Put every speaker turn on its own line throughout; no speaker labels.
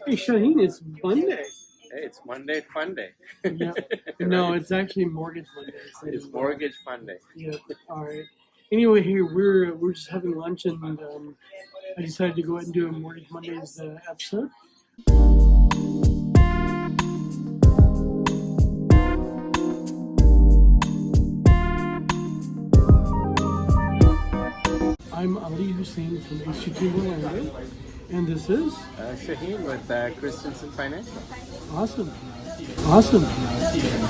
Hey, Shaheen, it's Monday.
Hey, it's Monday Fun Day.
Yeah. No, it's actually Mortgage Monday.
It's Mortgage Fun Day.
Yeah. All right. Anyway, here we're just having lunch, and I decided to go ahead and do a Mortgage Mondays episode. I'm Ali Husain from HTT Orlando, and this is
Shaheen with Christensen Financial.
Awesome.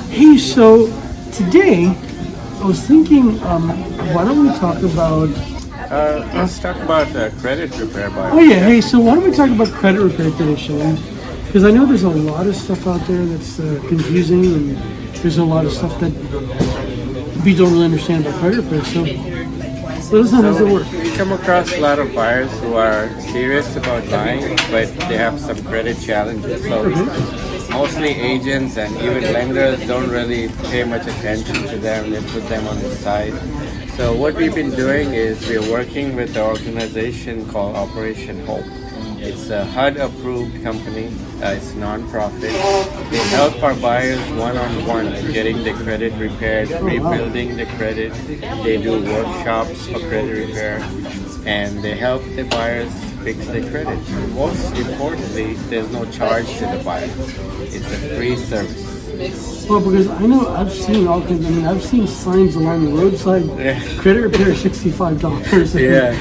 Hey, so today I was thinking, why don't we talk about?
Let's talk about credit repair.
Oh yeah, hey, so why don't we talk about credit repair today, Shane? Because I know there's a lot of stuff out there that's confusing, and there's a lot of stuff that we don't really understand about credit repair. So how does it work?
We come across a lot of buyers who are serious about buying, but they have some credit challenges. So mostly agents and even lenders don't really pay much attention to them. They put them on the side. So what we've been doing is we're working with an organization called Operation Hope. It's a HUD-approved company. It's a non-profit. They help our buyers one-on-one getting the credit repaired, rebuilding the credit. They do workshops for credit repair, and they help the buyers fix their credit. Most importantly, there's no charge to the buyer. It's a free service.
Well, because I know I've seen all kinds. I mean, I've seen signs along the roadside. Credit repair $65.
Yeah,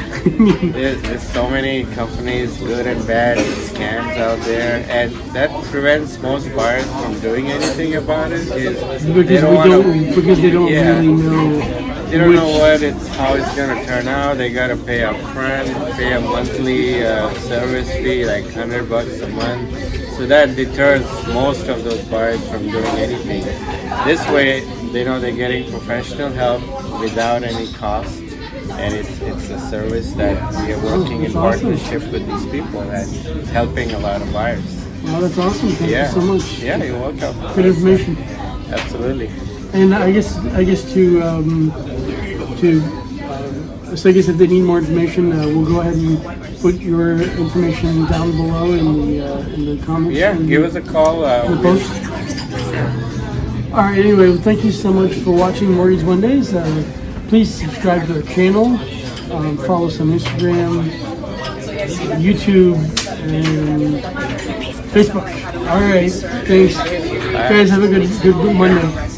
there's so many companies, good and bad, scams out there, and that prevents most buyers from doing anything about it. Because they don't really know. They don't know how it's gonna turn out. They gotta pay up front, pay a monthly service fee, like $100 a month. So that deters most of those buyers from doing anything. This way, they know they're getting professional help without any cost, and it's a service that we are working in partnership with these people and helping a lot of buyers.
Well, that's awesome. Thank you so much.
Yeah, you're welcome.
Good information.
Absolutely.
And I guess so I guess if they need more information, we'll go ahead and put your information down below in the comments.
Yeah, give us a call.
Post. All right. Anyway, well, thank you so much for watching Mortgage Mondays. Please subscribe to our channel. Follow us on Instagram, YouTube, and Facebook. All right. Thanks. Bye. Guys, have a good Monday.